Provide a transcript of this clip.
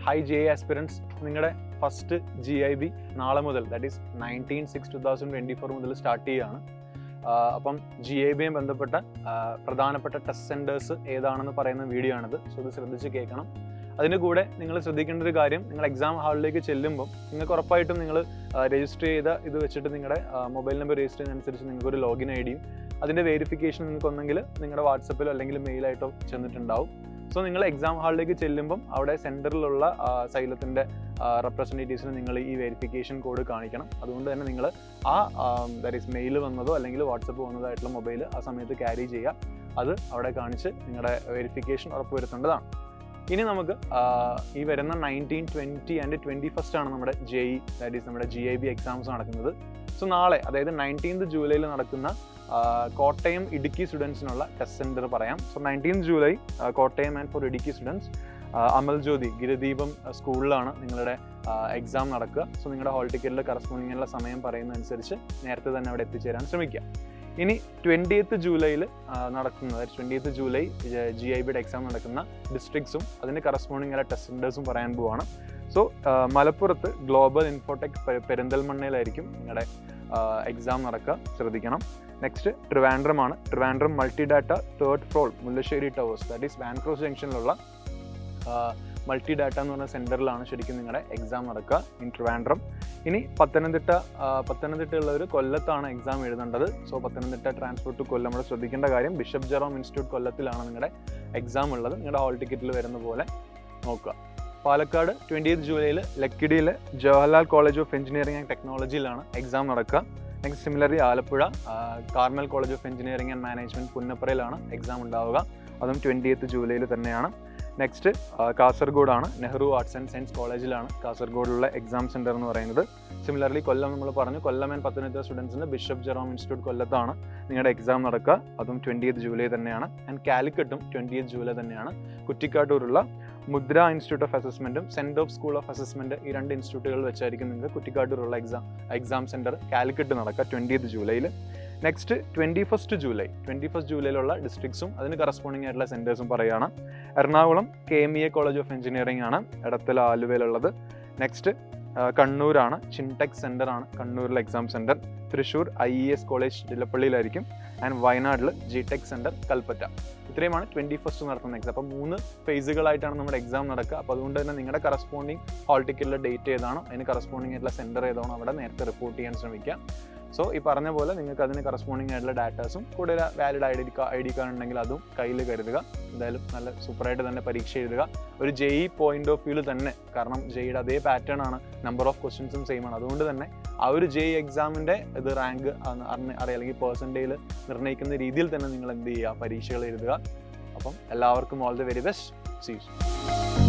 High J aspirants നിങ്ങളുടെ first GIB നാളെ മുതൽ, ദാറ്റ് ഈസ് 19/6/2024 മുതൽ സ്റ്റാർട്ട് ചെയ്യുകയാണ്. അപ്പം GIBയും ബന്ധപ്പെട്ട പ്രധാനപ്പെട്ട ടെസ്റ്റ് സെൻറ്റേഴ്സ് ഏതാണെന്ന് പറയുന്ന വീഡിയോ ആണിത്. സോ ഇത് ശ്രദ്ധിച്ച് കേൾക്കണം. അതിൻ്റെ കൂടെ നിങ്ങൾ ശ്രദ്ധിക്കേണ്ട ഒരു കാര്യം, നിങ്ങൾ എക്സാം ഹാളിലേക്ക് ചെല്ലുമ്പം നിങ്ങൾക്ക് ഉറപ്പായിട്ടും നിങ്ങൾ രജിസ്റ്റർ ചെയ്ത ഇത് വെച്ചിട്ട് നിങ്ങളുടെ മൊബൈൽ നമ്പർ രജിസ്റ്റർ ചെയ്യുന്നതനുസരിച്ച് നിങ്ങൾക്ക് ഒരു ലോഗിൻ IDയും അതിൻ്റെ വെരിഫിക്കേഷൻ നിങ്ങൾക്ക് ഒന്നെങ്കിൽ നിങ്ങളുടെ വാട്സപ്പിലോ അല്ലെങ്കിൽ മെയിലായിട്ടോ ചെന്നിട്ടുണ്ടാവും. സോ നിങ്ങൾ എക്സാം ഹാളിലേക്ക് ചെല്ലുമ്പം അവിടെ സെൻറ്ററിലുള്ള സൈലത്തിൻ്റെ റെപ്രസെൻറ്റേറ്റീവ്സിന് നിങ്ങൾ ഈ വെരിഫിക്കേഷൻ കോഡ് കാണിക്കണം. അതുകൊണ്ട് തന്നെ നിങ്ങൾ ദാറ്റ് ഈസ് മെയിൽ വന്നതോ അല്ലെങ്കിൽ വാട്സപ്പ് വന്നതായിട്ടുള്ള മൊബൈൽ ആ സമയത്ത് ക്യാരി ചെയ്യുക. അത് അവിടെ കാണിച്ച് നിങ്ങളുടെ വെരിഫിക്കേഷൻ ഉറപ്പുവരുത്തേണ്ടതാണ്. ഇനി നമുക്ക് ഈ വരുന്ന 19, 20 and 21 ആണ് നമ്മുടെ JEE ദാറ്റ് ഈസ് നമ്മുടെ GIB എക്സാംസ് നടക്കുന്നത്. സോ നാളെ, അതായത് 19th ജൂലൈയിൽ നടക്കുന്ന കോട്ടയം ഇടുക്കി സ്റ്റുഡൻസിനുള്ള ടെസ്റ്റ് സെൻറ്റർ പറയാം. So 19th July Kottayam and for Idukki students Amal Jyothi Girideepam സ്കൂളിലാണ് നിങ്ങളുടെ എക്സാം നടക്കുക. സോ നിങ്ങളുടെ ഹോൾ ടിക്കറ്റിൽ കറസ്പോണ്ടിങ്ങുള്ള സമയം പറയുന്നതനുസരിച്ച് നേരത്തെ തന്നെ അവിടെ എത്തിച്ചേരാൻ ശ്രമിക്കുക. ഇനി 20th ജൂലൈയിൽ നടക്കുന്നത്, 20th ജൂലൈ GIBയുടെ എക്സാം നടക്കുന്ന ഡിസ്ട്രിക്ട്സും അതിന് കറസ്പോണ്ടിങ് ആയ ടെസ്റ്റ് സെൻറ്റേഴ്സും പറയാൻ പോവാണ്. സോ മലപ്പുറത്ത് ഗ്ലോബൽ ഇൻഫോടെക് പെരിന്തൽമണ്ണയിലായിരിക്കും നിങ്ങളുടെ എക്സാം നടക്കുക, ശ്രദ്ധിക്കണം. നെക്സ്റ്റ് ട്രിവാൻഡ്രം ആണ്. Trivandrum multi data 3rd floor Mullassery towers that is Vanross ജംഗ്ഷനിലുള്ള മൾട്ടി ഡാറ്റ എന്ന് പറഞ്ഞ സെൻറ്ററിലാണ് ശരിക്കും നിങ്ങളുടെ എക്സാം നടക്കുക ഇൻ ട്രിവാൻഡ്രം. ഇനി പത്തനംതിട്ടയുള്ളവർ കൊല്ലത്താണ് എക്സാം എഴുതേണ്ടത്. സോ പത്തനംതിട്ട ട്രാൻസ്പോർട്ട് ടു കൊല്ലം നമ്മൾ ശ്രദ്ധിക്കേണ്ട കാര്യം, ബിഷപ്പ് ജെറോം ഇൻസ്റ്റിറ്റ്യൂട്ട് കൊല്ലത്തിലാണ് നിങ്ങളുടെ എക്സാം ഉള്ളത്. നിങ്ങളുടെ ഹോൾ ടിക്കറ്റിൽ വരുന്ന പോലെ നോക്കുക. പാലക്കാട് 20th ജൂലൈയിൽ ലക്കിടിയിലെ Jawaharlal college of engineering and ടെക്നോളജിയിലാണ് എക്സാം നടക്കുക. Next similarly Alappuzha Carmel college of engineering and management പുന്നപ്പറയിലാണ് എക്സാം ഉണ്ടാവുക. അതും 20th ജൂലൈയിൽ തന്നെയാണ്. നെക്സ്റ്റ് കാസർഗോഡാണ്. നെഹ്റു ആർട്സ് ആൻഡ് സയൻസ് കോളേജിലാണ് കാസർഗോഡുള്ള എക്സാം സെൻറ്റർ എന്ന് പറയുന്നത്. സിമിലർലി കൊല്ലം നമ്മൾ പറഞ്ഞു, കൊല്ലം ആൻഡ് പത്തനംതിട്ട സ്റ്റുഡൻസിൻ്റെ ബിഷപ്പ് ജെറോം ഇൻസ്റ്റിറ്റ്യൂട്ട് കൊല്ലത്താണ് നിങ്ങളുടെ എക്സാം നടക്കുക. അതും 20th ജൂലൈ തന്നെയാണ്. ആൻഡ് കാലിക്കറ്റും 20th ജൂലൈ തന്നെയാണ്. കുറ്റിക്കാട്ടൂരുള്ള മുദ്ര ഇൻസ്റ്റിറ്റ്യൂട്ട് ഓഫ് അസസ്മെൻറ്റും cent of school of assessment, ഈ 2 ഇൻസ്റ്റിറ്റ്യൂട്ടുകൾ വെച്ചായിരിക്കും നിങ്ങൾക്ക് കുറ്റിക്കാട്ടൂരുള്ള എക്സാം സെൻറ്റർ കാലിക്കറ്റ് നടക്കുക 20th ജൂലൈയിൽ. നെക്സ്റ്റ് 21st ജൂലൈയിലുള്ള ഡിസ്ട്രിക്ട്സും അതിന് കറസ്പോണ്ടിങ് ആയിട്ടുള്ള സെൻറ്റേഴ്സും പറയുകയാണ്. Ernakulam KMEA college of engineering ആണ് എടത്തല ആലുവയിലുള്ളത്. നെക്സ്റ്റ് കണ്ണൂരാണ്, ചിൻടെക് സെൻറ്റർ ആണ് കണ്ണൂരിലെ exam centre. Thrissur IES college ഇലപ്പള്ളിയിലായിരിക്കും. ആൻഡ് വയനാട്ടിൽ GTech സെൻറ്റർ കൽപ്പറ്റ. ഇത്രയുമാണ് 21st നടത്തുന്ന എക്സാം. അപ്പോൾ 3 ഫേസുകളായിട്ടാണ് നമ്മുടെ എക്സാം നടക്കുക. അപ്പോൾ അതുകൊണ്ട് തന്നെ നിങ്ങളുടെ കറസ്പോണ്ടിങ് ഹോൾ ടിക്കറ്റിലെ ഡേറ്റ് ഏതാണോ അതിന് കറസ്പോണ്ടിങ് ആയിട്ടുള്ള സെൻറ്റർ ഏതാണോ അവിടെ നേരത്തെ റിപ്പോർട്ട് ചെയ്യാൻ ശ്രമിക്കുക. സോ ഈ പറഞ്ഞ പോലെ നിങ്ങൾക്ക് അതിന് കറസ്പോണ്ടിങ് ആയിട്ടുള്ള ഡാറ്റാസും കൂടുതൽ വാലിഡ് ID കാർഡ് ഉണ്ടെങ്കിൽ അതും കയ്യിൽ കരുതുക. എന്തായാലും നല്ല സൂപ്പറായിട്ട് തന്നെ പരീക്ഷ എഴുതുക. ഒരു JEE പോയിന്റ് ഓഫ് വ്യൂവിൽ തന്നെ, കാരണം JEEയുടെ അതേ പാറ്റേൺ ആണ്, നമ്പർ ഓഫ് ക്വസ്റ്റ്യൻസും സെയിം ആണ്. അതുകൊണ്ട് തന്നെ ആ ഒരു JEE എക്സാമിൻ്റെ ഇത് റാങ്ക് അല്ലെങ്കിൽ പെർസെൻറ്റേജിൽ നിർണ്ണയിക്കുന്ന രീതിയിൽ തന്നെ നിങ്ങൾ എന്ത് ചെയ്യുക, പരീക്ഷകൾ എഴുതുക. അപ്പം എല്ലാവർക്കും all the very best. See U.